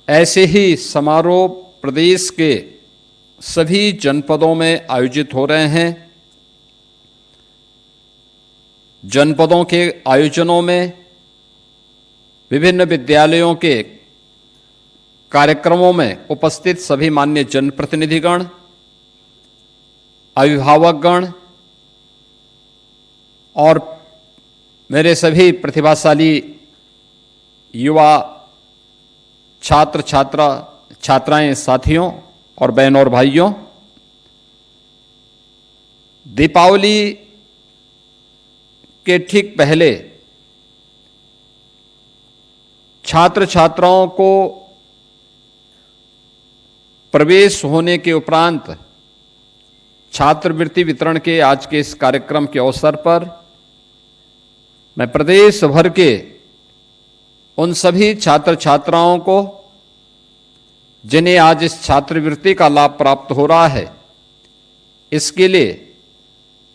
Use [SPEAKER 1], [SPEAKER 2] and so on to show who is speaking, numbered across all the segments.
[SPEAKER 1] ऐसे ही समारोह प्रदेश के सभी जनपदों में आयोजित हो रहे हैं। जनपदों के आयोजनों में विभिन्न विद्यालयों के कार्यक्रमों में उपस्थित सभी मान्य जनप्रतिनिधिगण, अभिभावकगण और मेरे सभी प्रतिभाशाली युवा छात्र छात्राएं साथियों और बहनों और भाइयों, दीपावली के ठीक पहले छात्र छात्राओं को प्रवेश होने के उपरांत छात्रवृत्ति वितरण के आज के इस कार्यक्रम के अवसर पर मैं प्रदेश भर के उन सभी छात्र छात्राओं को जिन्हें आज इस छात्रवृत्ति का लाभ प्राप्त हो रहा है, इसके लिए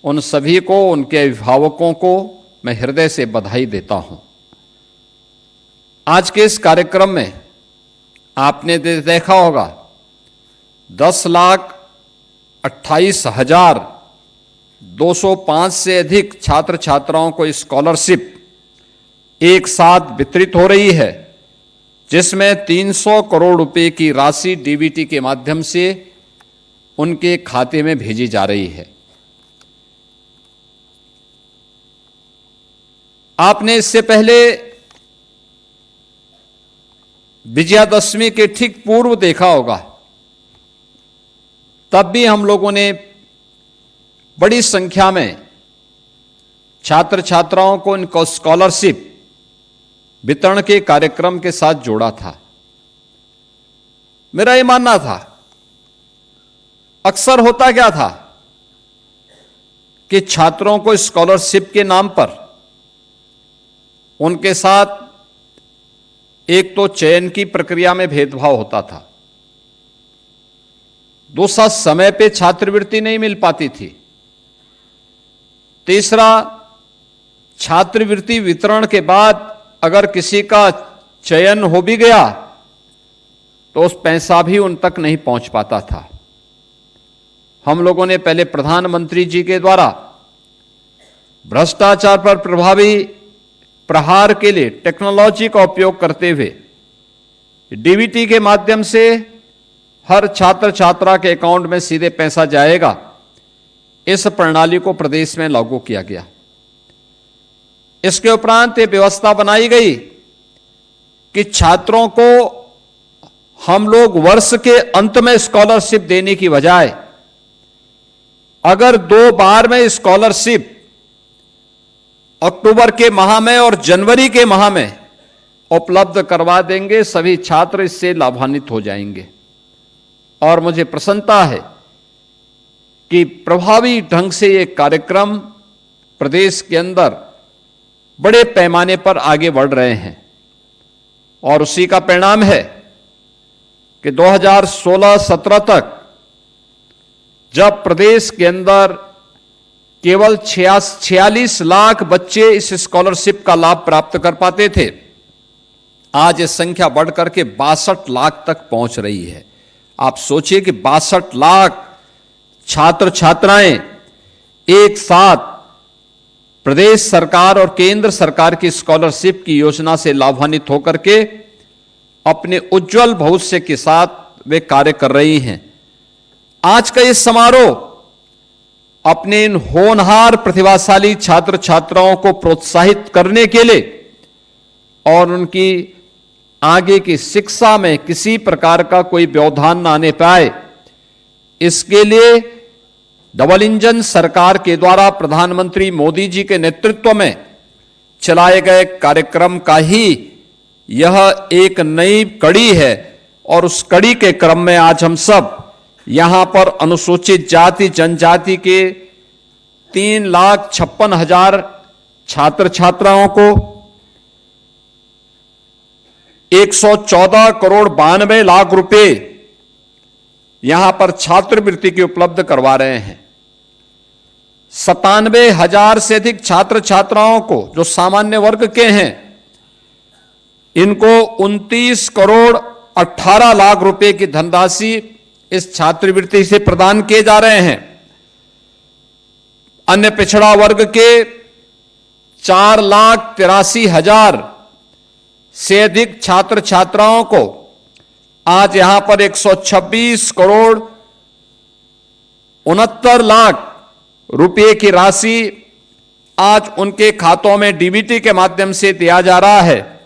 [SPEAKER 1] उन सभी को, उनके अभिभावकों को मैं हृदय से बधाई देता हूं। आज के इस कार्यक्रम में आपने देखा होगा 10,28,205 से अधिक छात्र छात्राओं को स्कॉलरशिप एक साथ वितरित हो रही है, जिसमें 300 करोड़ रुपए की राशि डीबीटी के माध्यम से उनके खाते में भेजी जा रही है। आपने इससे पहले विजयादशमी के ठीक पूर्व देखा होगा, तब भी हम लोगों ने बड़ी संख्या में छात्र छात्राओं को इनको स्कॉलरशिप वितरण के कार्यक्रम के साथ जोड़ा था। मेरा यह मानना था, अक्सर होता क्या था कि छात्रों को स्कॉलरशिप के नाम पर उनके साथ एक तो चयन की प्रक्रिया में भेदभाव होता था, दूसरा समय पे छात्रवृत्ति नहीं मिल पाती थी, तीसरा छात्रवृत्ति वितरण के बाद अगर किसी का चयन हो भी गया तो उस पैसा भी उन तक नहीं पहुंच पाता था। हम लोगों ने पहले प्रधानमंत्री जी के द्वारा भ्रष्टाचार पर प्रभावी प्रहार के लिए टेक्नोलॉजी का उपयोग करते हुए डीबीटी के माध्यम से हर छात्र छात्रा के अकाउंट में सीधे पैसा जाएगा, इस प्रणाली को प्रदेश में लागू किया गया। इसके उपरांत ये व्यवस्था बनाई गई कि छात्रों को हम लोग वर्ष के अंत में स्कॉलरशिप देने की बजाय अगर 2 बार में स्कॉलरशिप अक्टूबर के माह में और जनवरी के माह में उपलब्ध करवा देंगे, सभी छात्र इससे लाभान्वित हो जाएंगे। और मुझे प्रसन्नता है कि प्रभावी ढंग से ये कार्यक्रम प्रदेश के अंदर बड़े पैमाने पर आगे बढ़ रहे हैं और उसी का परिणाम है कि 2016-17 तक जब प्रदेश के अंदर केवल 46 लाख बच्चे इस स्कॉलरशिप का लाभ प्राप्त कर पाते थे, आज ये संख्या बढ़कर के 62 लाख तक पहुंच रही है। आप सोचिए कि 62 लाख छात्र छात्राएं एक साथ प्रदेश सरकार और केंद्र सरकार की स्कॉलरशिप की योजना से लाभान्वित होकर के अपने उज्जवल भविष्य के साथ वे कार्य कर रही हैं। आज का ये समारोह अपने इन होनहार प्रतिभाशाली छात्र छात्राओं को प्रोत्साहित करने के लिए और उनकी आगे की शिक्षा में किसी प्रकार का कोई व्यवधान न आने पाए, इसके लिए डबल इंजन सरकार के द्वारा प्रधानमंत्री मोदी जी के नेतृत्व में चलाए गए कार्यक्रम का ही यह एक नई कड़ी है। और उस कड़ी के क्रम में आज हम सब यहां पर अनुसूचित जाति जनजाति के 3,56,000 छात्र छात्राओं को 114 करोड़ 92 लाख रुपए यहां पर छात्रवृत्ति की उपलब्ध करवा रहे हैं। 97,000 से अधिक छात्र छात्राओं को जो सामान्य वर्ग के हैं, इनको 29 करोड़ 18 लाख रुपए की धनराशि इस छात्रवृत्ति से प्रदान किए जा रहे हैं। अन्य पिछड़ा वर्ग के 4,83,000 से अधिक छात्र छात्राओं को आज यहां पर 126 करोड़ 69 लाख रुपए की राशि आज उनके खातों में डीबीटी के माध्यम से दिया जा रहा है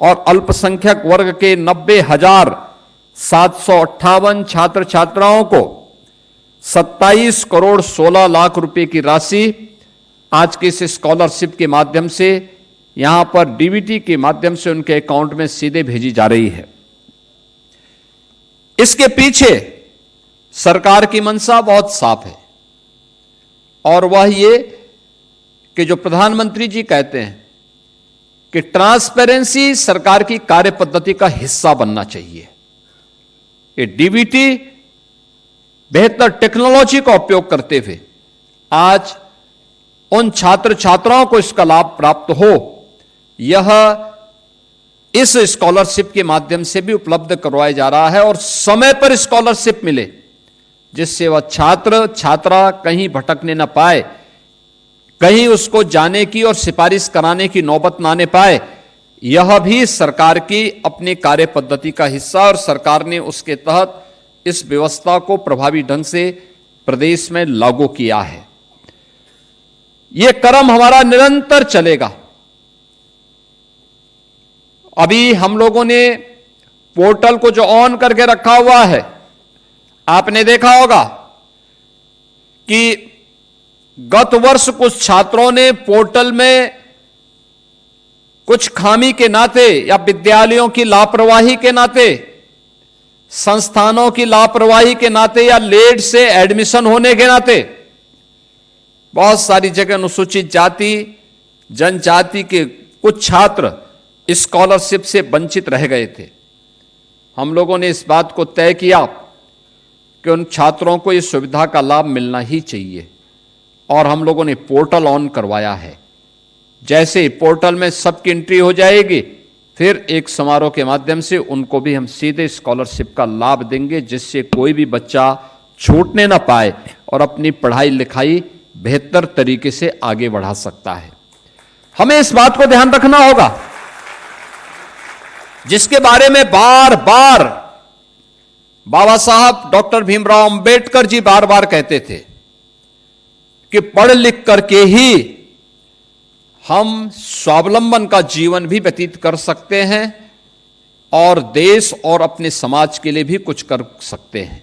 [SPEAKER 1] और अल्पसंख्यक वर्ग के 90,758 छात्र छात्राओं को 27 करोड़ 16 लाख रुपए की राशि आज की इस स्कॉलरशिप के माध्यम से यहां पर डीबीटी के माध्यम से उनके अकाउंट में सीधे भेजी जा रही है। इसके पीछे सरकार की मंशा बहुत साफ है और वह ये कि जो प्रधानमंत्री जी कहते हैं कि ट्रांसपेरेंसी सरकार की कार्य पद्धति का हिस्सा बनना चाहिए। ये डीबीटी बेहतर टेक्नोलॉजी का उपयोग करते हुए आज उन छात्र छात्राओं को इसका लाभ प्राप्त हो, यह इस स्कॉलरशिप के माध्यम से भी उपलब्ध करवाया जा रहा है और समय पर स्कॉलरशिप मिले जिससे वह छात्र छात्रा कहीं भटकने न पाए, कहीं उसको जाने की और सिफारिश कराने की नौबत ना आने पाए। यह भी सरकार की अपनी कार्य पद्धति का हिस्सा और सरकार ने उसके तहत इस व्यवस्था को प्रभावी ढंग से प्रदेश में लागू किया है। यह क्रम हमारा निरंतर चलेगा। अभी हम लोगों ने पोर्टल को जो ऑन करके रखा हुआ है, आपने देखा होगा कि गत वर्ष कुछ छात्रों ने पोर्टल में कुछ खामी के नाते या विद्यालयों की लापरवाही के नाते, संस्थानों की लापरवाही के नाते या लेट से एडमिशन होने के नाते बहुत सारी जगह अनुसूचित जाति जनजाति के कुछ छात्र स्कॉलरशिप से वंचित रह गए थे। हम लोगों ने इस बात को तय किया कि उन छात्रों को इस सुविधा का लाभ मिलना ही चाहिए और हम लोगों ने पोर्टल ऑन करवाया है। जैसे पोर्टल में सबकी एंट्री हो जाएगी, फिर एक समारोह के माध्यम से उनको भी हम सीधे स्कॉलरशिप का लाभ देंगे जिससे कोई भी बच्चा छूटने ना पाए और अपनी पढ़ाई लिखाई बेहतर तरीके से आगे बढ़ा सकता है। हमें इस बात को ध्यान रखना होगा जिसके बारे में बार बार बाबा साहब डॉक्टर भीमराव अंबेडकर जी बार बार कहते थे कि पढ़ लिख करके ही हम स्वावलंबन का जीवन भी व्यतीत कर सकते हैं और देश और अपने समाज के लिए भी कुछ कर सकते हैं।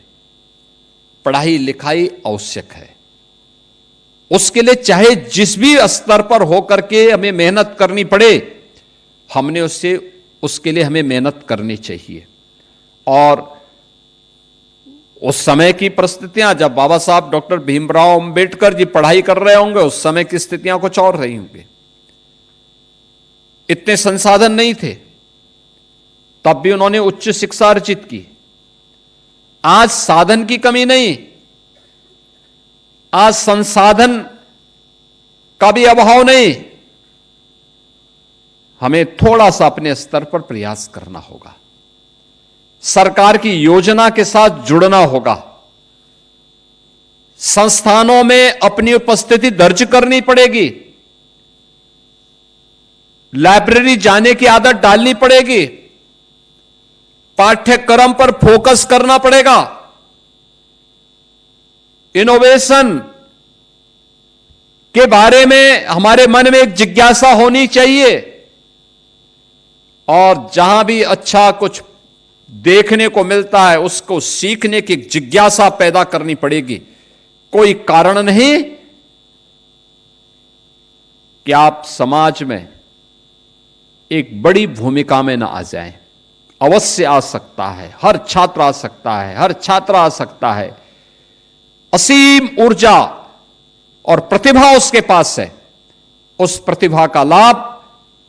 [SPEAKER 1] पढ़ाई लिखाई आवश्यक है, उसके लिए चाहे जिस भी स्तर पर होकर के हमें मेहनत करनी पड़े, हमने उसके लिए हमें मेहनत करनी चाहिए। और उस समय की परिस्थितियां जब बाबा साहब डॉक्टर भीमराव अंबेडकर जी पढ़ाई कर रहे होंगे, उस समय की स्थितियां कुछ और रही होंगी। इतने संसाधन नहीं थे, तब भी उन्होंने उच्च शिक्षा अर्जित की। आज साधन की कमी नहीं, आज संसाधन का भी अभाव नहीं। हमें थोड़ा सा अपने स्तर पर प्रयास करना होगा, सरकार की योजना के साथ जुड़ना होगा, संस्थानों में अपनी उपस्थिति दर्ज करनी पड़ेगी, लाइब्रेरी जाने की आदत डालनी पड़ेगी, पाठ्यक्रम पर फोकस करना पड़ेगा, इनोवेशन के बारे में हमारे मन में एक जिज्ञासा होनी चाहिए और जहां भी अच्छा कुछ देखने को मिलता है उसको सीखने की जिज्ञासा पैदा करनी पड़ेगी। कोई कारण नहीं कि आप समाज में एक बड़ी भूमिका में ना आ जाएं। अवश्य आ सकता है, हर छात्र आ सकता है, हर छात्रा आ सकता है। असीम ऊर्जा और प्रतिभा उसके पास है। उस प्रतिभा का लाभ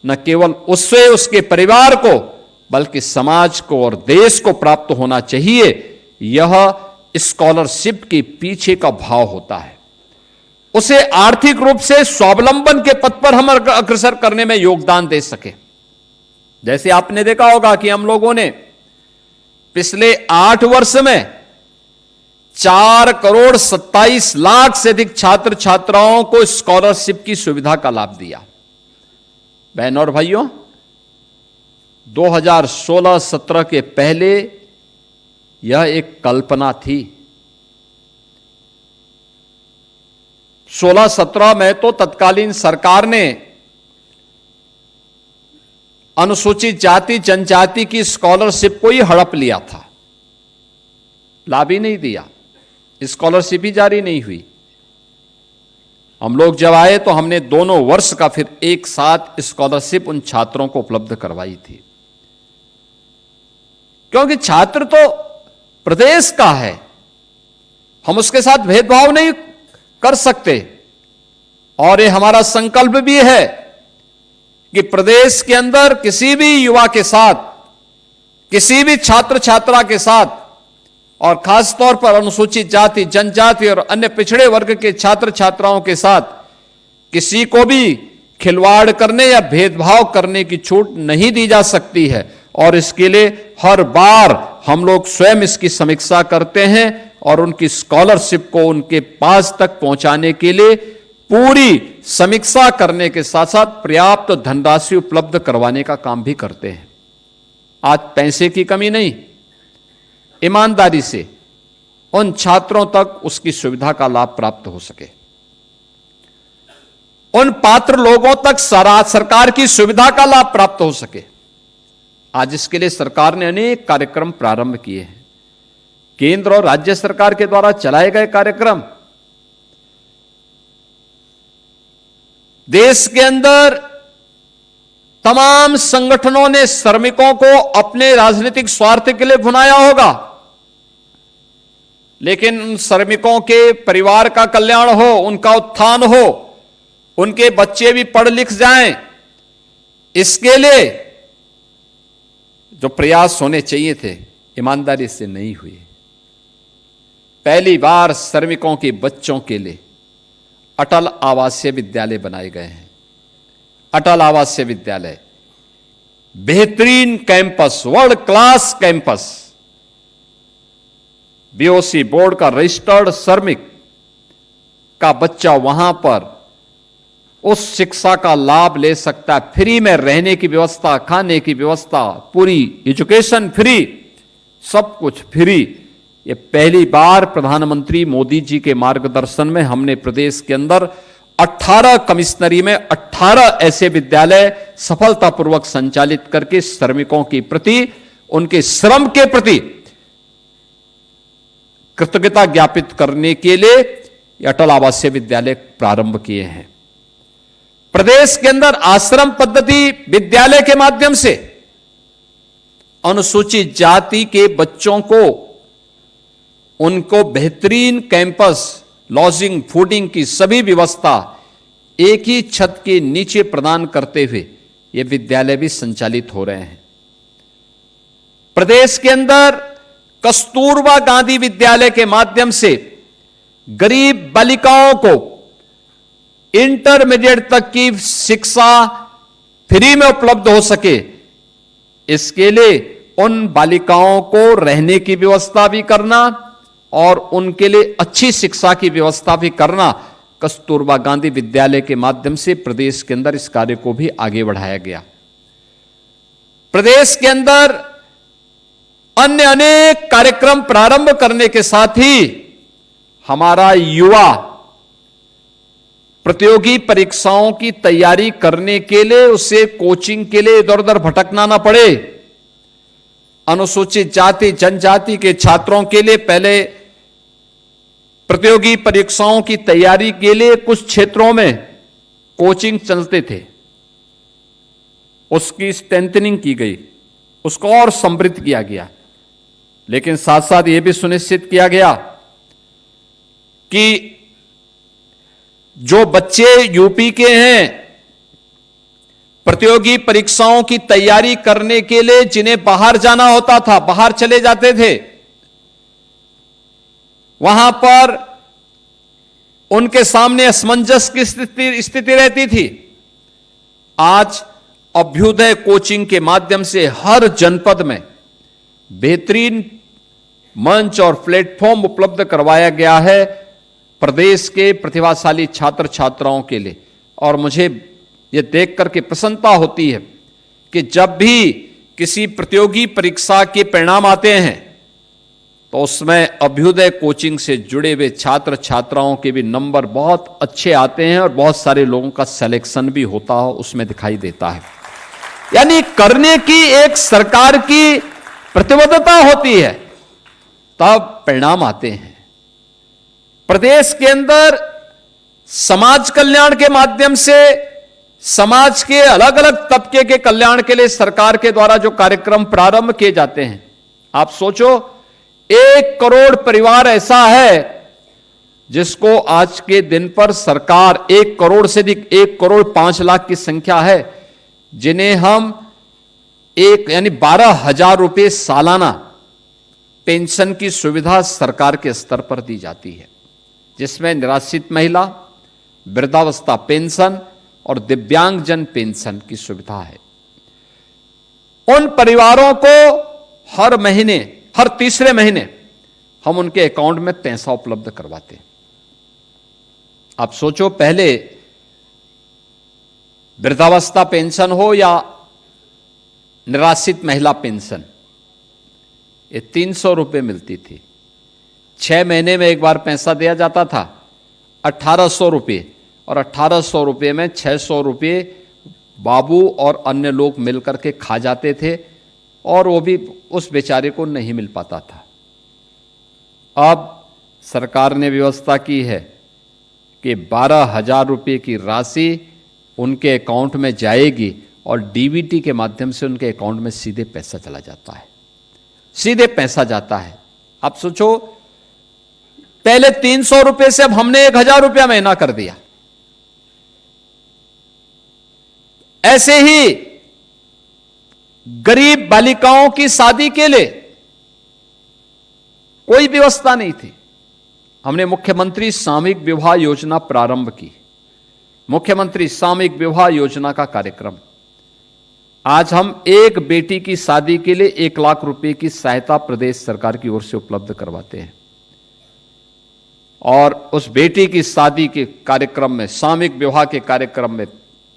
[SPEAKER 1] न केवल उससे उसके परिवार को बल्कि समाज को और देश को प्राप्त होना चाहिए। यह स्कॉलरशिप के पीछे का भाव होता है। उसे आर्थिक रूप से स्वावलंबन के पथ पर हम अग्रसर करने में योगदान दे सके। जैसे आपने देखा होगा कि हम लोगों ने पिछले 8 वर्ष में 4,27,00,000 से अधिक छात्र छात्राओं को स्कॉलरशिप की सुविधा का लाभ दिया। बहनों और भाइयों, 2016-17 के पहले यह एक कल्पना थी। 16-17 में तो तत्कालीन सरकार ने अनुसूचित जाति जनजाति की स्कॉलरशिप को ही हड़प लिया था, लाभ ही नहीं दिया, स्कॉलरशिप ही जारी नहीं हुई। हम लोग जब आए तो हमने दोनों वर्ष का फिर एक साथ स्कॉलरशिप उन छात्रों को उपलब्ध करवाई थी, क्योंकि छात्र तो प्रदेश का है, हम उसके साथ भेदभाव नहीं कर सकते। और ये हमारा संकल्प भी है कि प्रदेश के अंदर किसी भी युवा के साथ, किसी भी छात्र छात्रा के साथ, और खासतौर पर अनुसूचित जाति जनजाति और अन्य पिछड़े वर्ग के छात्र छात्राओं के साथ किसी को भी खिलवाड़ करने या भेदभाव करने की छूट नहीं दी जा सकती है। और इसके लिए हर बार हम लोग स्वयं इसकी समीक्षा करते हैं और उनकी स्कॉलरशिप को उनके पास तक पहुंचाने के लिए पूरी समीक्षा करने के साथ साथ पर्याप्त धनराशि उपलब्ध करवाने का काम भी करते हैं। आज पैसे की कमी नहीं, ईमानदारी से उन छात्रों तक उसकी सुविधा का लाभ प्राप्त हो सके, उन पात्र लोगों तक सरकार की सुविधा का लाभ प्राप्त हो सके। आज इसके लिए सरकार ने अनेक कार्यक्रम प्रारंभ किए हैं। केंद्र और राज्य सरकार के द्वारा चलाए गए कार्यक्रम, देश के अंदर तमाम संगठनों ने श्रमिकों को अपने राजनीतिक स्वार्थ के लिए भुनाया होगा, लेकिन उन श्रमिकों के परिवार का कल्याण हो, उनका उत्थान हो, उनके बच्चे भी पढ़ लिख जाएं, इसके लिए जो प्रयास होने चाहिए थे ईमानदारी से नहीं हुए। पहली बार श्रमिकों के बच्चों के लिए अटल आवासीय विद्यालय बनाए गए हैं। अटल आवासीय विद्यालय बेहतरीन campus, world class campus, BOC board का रजिस्टर्ड श्रमिक का बच्चा वहां पर उस शिक्षा का लाभ ले सकता है। फ्री में रहने की व्यवस्था, खाने की व्यवस्था, पूरी एजुकेशन फ्री, सब कुछ फ्री। ये पहली बार प्रधानमंत्री मोदी जी के मार्गदर्शन में हमने प्रदेश के अंदर 18 कमिश्नरी में 18 ऐसे विद्यालय सफलतापूर्वक संचालित करके श्रमिकों के प्रति, उनके श्रम के प्रति कृतज्ञता ज्ञापित करने के लिए अटल आवासीय विद्यालय प्रारंभ किए हैं। प्रदेश के अंदर आश्रम पद्धति विद्यालय के माध्यम से अनुसूचित जाति के बच्चों को उनको बेहतरीन कैंपस, लॉजिंग, फूडिंग की सभी व्यवस्था एक ही छत के नीचे प्रदान करते हुए ये विद्यालय भी संचालित हो रहे हैं। प्रदेश के अंदर कस्तूरबा गांधी विद्यालय के माध्यम से गरीब बालिकाओं को इंटरमीडिएट तक की शिक्षा फ्री में उपलब्ध हो सके, इसके लिए उन बालिकाओं को रहने की व्यवस्था भी करना और उनके लिए अच्छी शिक्षा की व्यवस्था भी करना, कस्तूरबा गांधी विद्यालय के माध्यम से प्रदेश के अंदर इस कार्य को भी आगे बढ़ाया गया। प्रदेश के अंदर अन्य अनेक कार्यक्रम प्रारंभ करने के साथ ही हमारा युवा प्रतियोगी परीक्षाओं की तैयारी करने के लिए उसे कोचिंग के लिए इधर उधर भटकना ना पड़े। अनुसूचित जाति जनजाति के छात्रों के लिए पहले प्रतियोगी परीक्षाओं की तैयारी के लिए कुछ क्षेत्रों में कोचिंग चलते थे, उसकी स्ट्रेंथनिंग की गई, उसको और समृद्ध किया गया, लेकिन साथ साथ यह भी सुनिश्चित किया गया कि जो बच्चे यूपी के हैं प्रतियोगी परीक्षाओं की तैयारी करने के लिए जिन्हें बाहर जाना होता था, बाहर चले जाते थे, वहां पर उनके सामने असमंजस की स्थिति रहती थी। आज अभ्युदय कोचिंग के माध्यम से हर जनपद में बेहतरीन मंच और प्लेटफॉर्म उपलब्ध करवाया गया है प्रदेश के प्रतिभाशाली छात्र छात्राओं के लिए। और मुझे यह देख करके प्रसन्नता होती है कि जब भी किसी प्रतियोगी परीक्षा के परिणाम आते हैं तो उसमें अभ्युदय कोचिंग से जुड़े हुए छात्र छात्राओं के भी नंबर बहुत अच्छे आते हैं और बहुत सारे लोगों का सिलेक्शन भी होता हो उसमें दिखाई देता है। यानी करने की एक सरकार की प्रतिबद्धता होती है तब परिणाम आते हैं। प्रदेश के अंदर समाज कल्याण के माध्यम से समाज के अलग अलग तबके के कल्याण के लिए सरकार के द्वारा जो कार्यक्रम प्रारंभ किए जाते हैं, आप सोचो 1 करोड़ परिवार ऐसा है जिसको आज के दिन पर सरकार 1 करोड़ से अधिक 1 करोड़ 5 लाख की संख्या है जिन्हें हम यानी 12,000 रुपए सालाना पेंशन की सुविधा सरकार के स्तर पर दी जाती है, जिसमें निराश्रित महिला, वृद्धावस्था पेंशन और दिव्यांगजन पेंशन की सुविधा है। उन परिवारों को हर महीने, हर तीसरे महीने हम उनके अकाउंट में पैसा उपलब्ध करवाते हैं। आप सोचो, पहले वृद्धावस्था पेंशन हो या निराश्रित महिला पेंशन, ये 300 रुपये मिलती थी। 6 महीने में एक बार पैसा दिया जाता था 1800 रुपये, और 1800 रुपये में 600 रुपये बाबू और अन्य लोग मिलकर के खा जाते थे और वो भी उस बेचारे को नहीं मिल पाता था। अब सरकार ने व्यवस्था की है कि 12,000 रुपये की राशि उनके अकाउंट में जाएगी और डीबीटी के माध्यम से उनके अकाउंट में सीधे पैसा चला जाता है, सीधे पैसा जाता है। आप सोचो, पहले 300 रुपये से अब हमने 1,000 रुपया महीना कर दिया। ऐसे ही गरीब बालिकाओं की शादी के लिए कोई व्यवस्था नहीं थी, हमने मुख्यमंत्री सामूहिक विवाह योजना प्रारंभ की। मुख्यमंत्री सामूहिक विवाह योजना का कार्यक्रम, आज हम एक बेटी की शादी के लिए 1 लाख रुपए की सहायता प्रदेश सरकार की ओर से उपलब्ध करवाते हैं। और उस बेटी की शादी के कार्यक्रम में, सामूहिक विवाह के कार्यक्रम में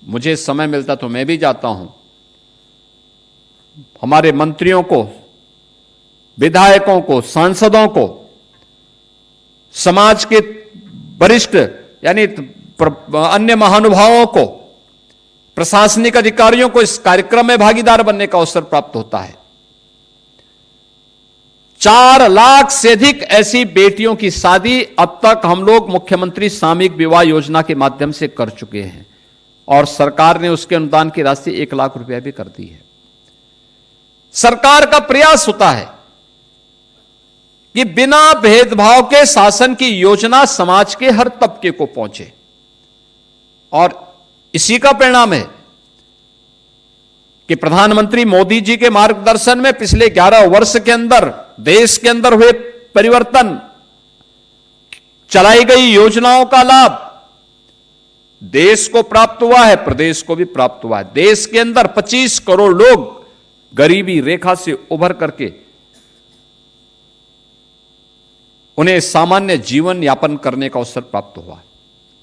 [SPEAKER 1] मुझे समय मिलता तो मैं भी जाता हूं। हमारे मंत्रियों को, विधायकों को, सांसदों को, समाज के वरिष्ठ यानी अन्य महानुभावों को, प्रशासनिक अधिकारियों को इस कार्यक्रम में भागीदार बनने का अवसर प्राप्त होता है। 4 लाख से अधिक ऐसी बेटियों की शादी अब तक हम लोग मुख्यमंत्री सामूहिक विवाह योजना के माध्यम से कर चुके हैं और सरकार ने उसके अनुदान की राशि 1 लाख रुपया भी कर दी है। सरकार का प्रयास होता है कि बिना भेदभाव के शासन की योजना समाज के हर तबके को पहुंचे, और इसी का परिणाम है कि प्रधानमंत्री मोदी जी के मार्गदर्शन में पिछले 11 वर्ष के अंदर देश के अंदर हुए परिवर्तन, चलाई गई योजनाओं का लाभ देश को प्राप्त हुआ है, प्रदेश को भी प्राप्त हुआ है। देश के अंदर 25 करोड़ लोग गरीबी रेखा से उभर करके उन्हें सामान्य जीवन यापन करने का अवसर प्राप्त हुआ,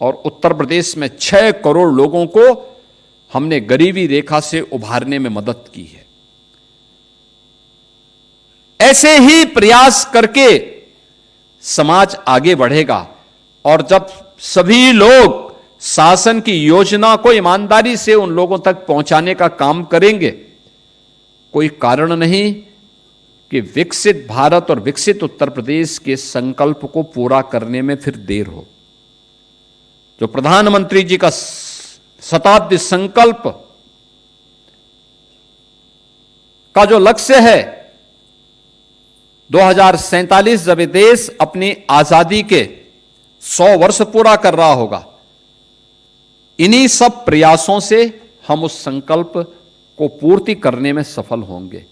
[SPEAKER 1] और उत्तर प्रदेश में 6 करोड़ लोगों को हमने गरीबी रेखा से उभारने में मदद की है। ऐसे ही प्रयास करके समाज आगे बढ़ेगा, और जब सभी लोग शासन की योजना को ईमानदारी से उन लोगों तक पहुंचाने का काम करेंगे, कोई कारण नहीं कि विकसित भारत और विकसित उत्तर प्रदेश के संकल्प को पूरा करने में फिर देर हो। जो प्रधानमंत्री जी का शताब्दी संकल्प का जो लक्ष्य है, 2047 जब ये देश अपनी आजादी के 100 वर्ष पूरा कर रहा होगा, इन्हीं सब प्रयासों से हम उस संकल्प को पूर्ति करने में सफल होंगे।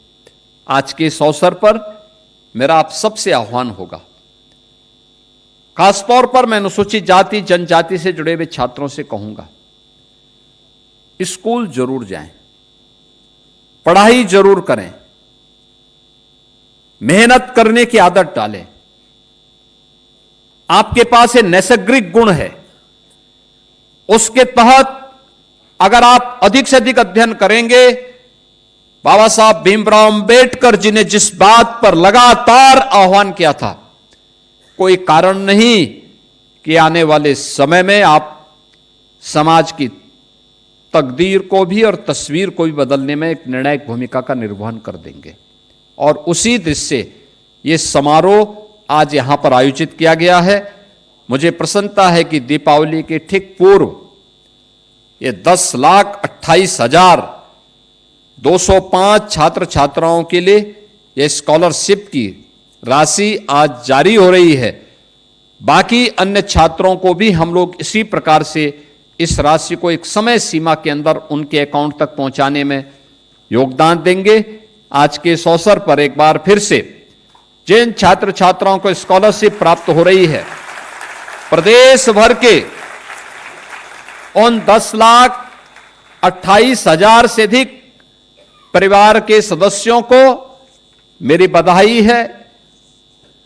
[SPEAKER 1] आज के इस अवसर पर मेरा आप सबसे आह्वान होगा, खासतौर पर मैं अनुसूचित जाति जनजाति से जुड़े हुए छात्रों से कहूंगा, स्कूल जरूर जाएं, पढ़ाई जरूर करें, मेहनत करने की आदत डालें। आपके पास ये नैसर्गिक गुण है, उसके तहत अगर आप अधिक से अधिक अध्ययन करेंगे, बाबा साहब भीमराव अंबेडकर जी ने जिस बात पर लगातार आह्वान किया था, कोई कारण नहीं कि आने वाले समय में आप समाज की तकदीर को भी और तस्वीर को भी बदलने में एक निर्णायक भूमिका का निर्वहन कर देंगे। और उसी दृष्टि से ये समारोह आज यहां पर आयोजित किया गया है। मुझे प्रसन्नता है कि दीपावली के ठीक पूर्व ये 10,28,205 छात्र छात्राओं के लिए ये स्कॉलरशिप की राशि आज जारी हो रही है। बाकी अन्य छात्रों को भी हम लोग इसी प्रकार से इस राशि को एक समय सीमा के अंदर उनके अकाउंट तक पहुंचाने में योगदान देंगे। आज के इस अवसर पर एक बार फिर से जिन छात्र छात्राओं को स्कॉलरशिप प्राप्त हो रही है, प्रदेश भर के उन 10,28,000 से अधिक परिवार के सदस्यों को मेरी बधाई है।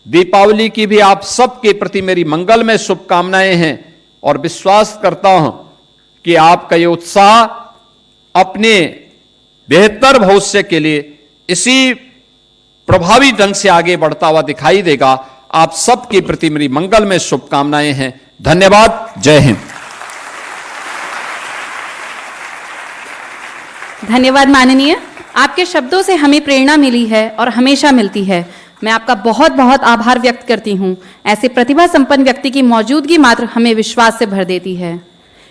[SPEAKER 1] दीपावली की भी आप सबके प्रति मेरी मंगलमय शुभकामनाएं हैं और विश्वास करता हूं कि आपका ये उत्साह अपने बेहतर भविष्य के लिए इसी प्रभावी ढंग से आगे बढ़ता हुआ दिखाई देगा। आप सबके प्रति मेरी मंगलमय शुभकामनाएं हैं। धन्यवाद। जय हिंद।
[SPEAKER 2] धन्यवाद माननीय, आपके शब्दों से हमें प्रेरणा मिली है और हमेशा मिलती है। मैं आपका बहुत बहुत आभार व्यक्त करती हूं। ऐसे प्रतिभा संपन्न व्यक्ति की मौजूदगी मात्र हमें विश्वास से भर देती है।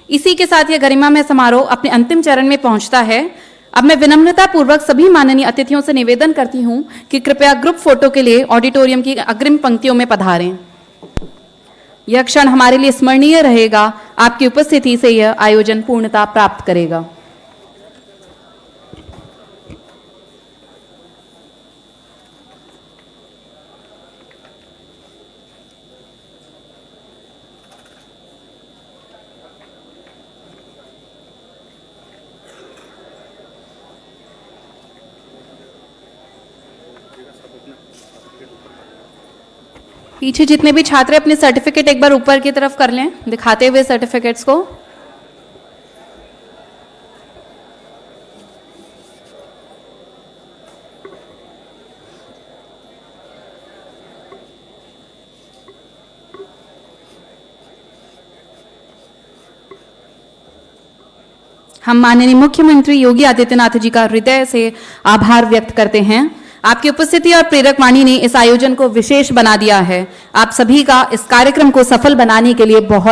[SPEAKER 2] इसी के साथ यह गरिमामय समारोह अपने अंतिम चरण में पहुंचता है। अब मैं विनम्रता पूर्वक सभी माननीय अतिथियों से निवेदन करती हूं कि कृपया ग्रुप फोटो के लिए ऑडिटोरियम की अग्रिम पंक्तियों में पधारें। यह क्षण हमारे लिए स्मरणीय रहेगा। आपकी उपस्थिति से यह आयोजन पूर्णता प्राप्त करेगा। पीछे जितने भी छात्र अपने सर्टिफिकेट एक बार ऊपर की तरफ कर लें, दिखाते हुए सर्टिफिकेट्स को। हम माननीय मुख्यमंत्री योगी आदित्यनाथ जी का हृदय से आभार व्यक्त करते हैं। आपकी उपस्थिति और प्रेरक वाणी ने इस आयोजन को विशेष बना दिया है। आप सभी का इस कार्यक्रम को सफल बनाने के लिए बहुत